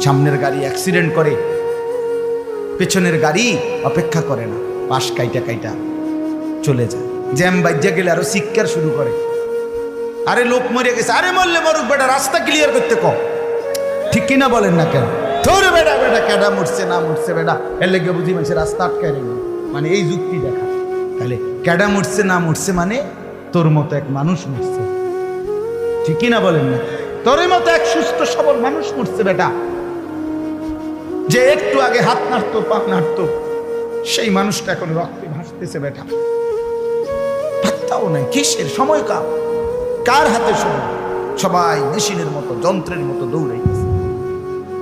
সামনের গাড়ি অ্যাক্সিডেন্ট করে, পেছনের গাড়ি অপেক্ষা করে না, পাশ কাইটা কাইটা চলে যায়। জ্যাম বাজ্যা গেলে আরো চিৎকার শুরু করে, আরে লোক মরে গেছে, আরে মরলে মরুক বেটা, রাস্তা ক্লিয়ার করতে কম। ঠিক কিনা বলেন না কেন? ধরে বেটা বেটা কেডা মরছে না মরছে বেটা, এর লেগে বুঝি মানুষের রাস্তা আটকায় রেখে, মানে এই যুক্তি দেখা। তাহলে কেডা মরছে না মরছে মানে তোর মতো এক মানুষ মরছে। ঠিক কিনা বলেন না? তোর মতো এক সুস্থ সবল মানুষ মরছে বেটা, যে একটু আগে হাত নাড়তো পা নাড়তো, সেই মানুষটা এখন রক্তে ভাসতেছে বেটা। পাত্তাও নাই, কিসের সময় কার হাতে সময়? সবাই মেশিনের মতো যন্ত্রের মতো দৌড়াইতেছে।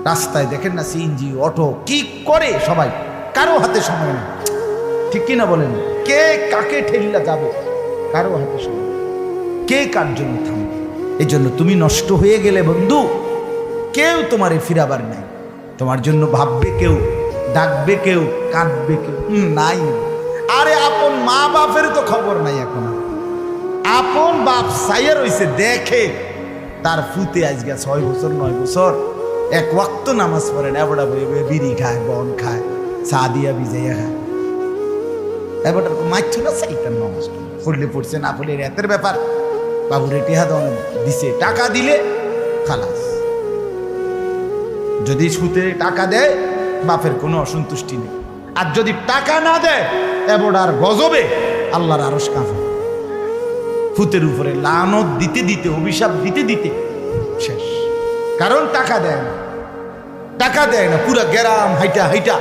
রাস্তায় দেখেন না সিএনজি অটো কি করে সবাই, কারো হাতে সময় নেই। ঠিক কিনা বলেন? কে কাকে ঠেলিলা যাবে, কারো হাতে সময়, কে কার জন্য থামবে। এই জন্য তুমি নষ্ট হয়ে গেলে বন্ধু, কেউ তোমারে ফিরাবার নাই। তোমার জন্য ভাববে কেউ, ডাকবে কেউ, কাঁদবে কেউ নাই। আরে আপন মা বাপের তো খবর নাই এখন। আপন বাপ সাইয়া রইছে, দেখে তার ফুতে আজকে 6 বছর 9 বছর এক ওয়াক্ত নামাজ পড়ে না, এবড়া বই বিড়ি খায়, বন খায়, চা দিয়া ভিজাইয়া খায়। এবারটা মাইছো না সাইতার নামাজ পড়লে পড়ছে, না পড়লে রাতের ব্যাপার। বাবুরে টিহা দিছে, টাকা দিলে খালাস। যদি সুতে টাকা দেয় বাপের কোনো অসন্তুষ্টি নেই, আর যদি টাকা না দেয় এবড়ার গজবে আল্লাহর আরশ কাঁপে। ফুতের উপরে লানত দিতে দিতে, অভিশাপ দিতে দিতে শেষ। কারণ টাকা দেয় না, টাকা দেয় না। পুরা গ্রাম হাইটা হাইটা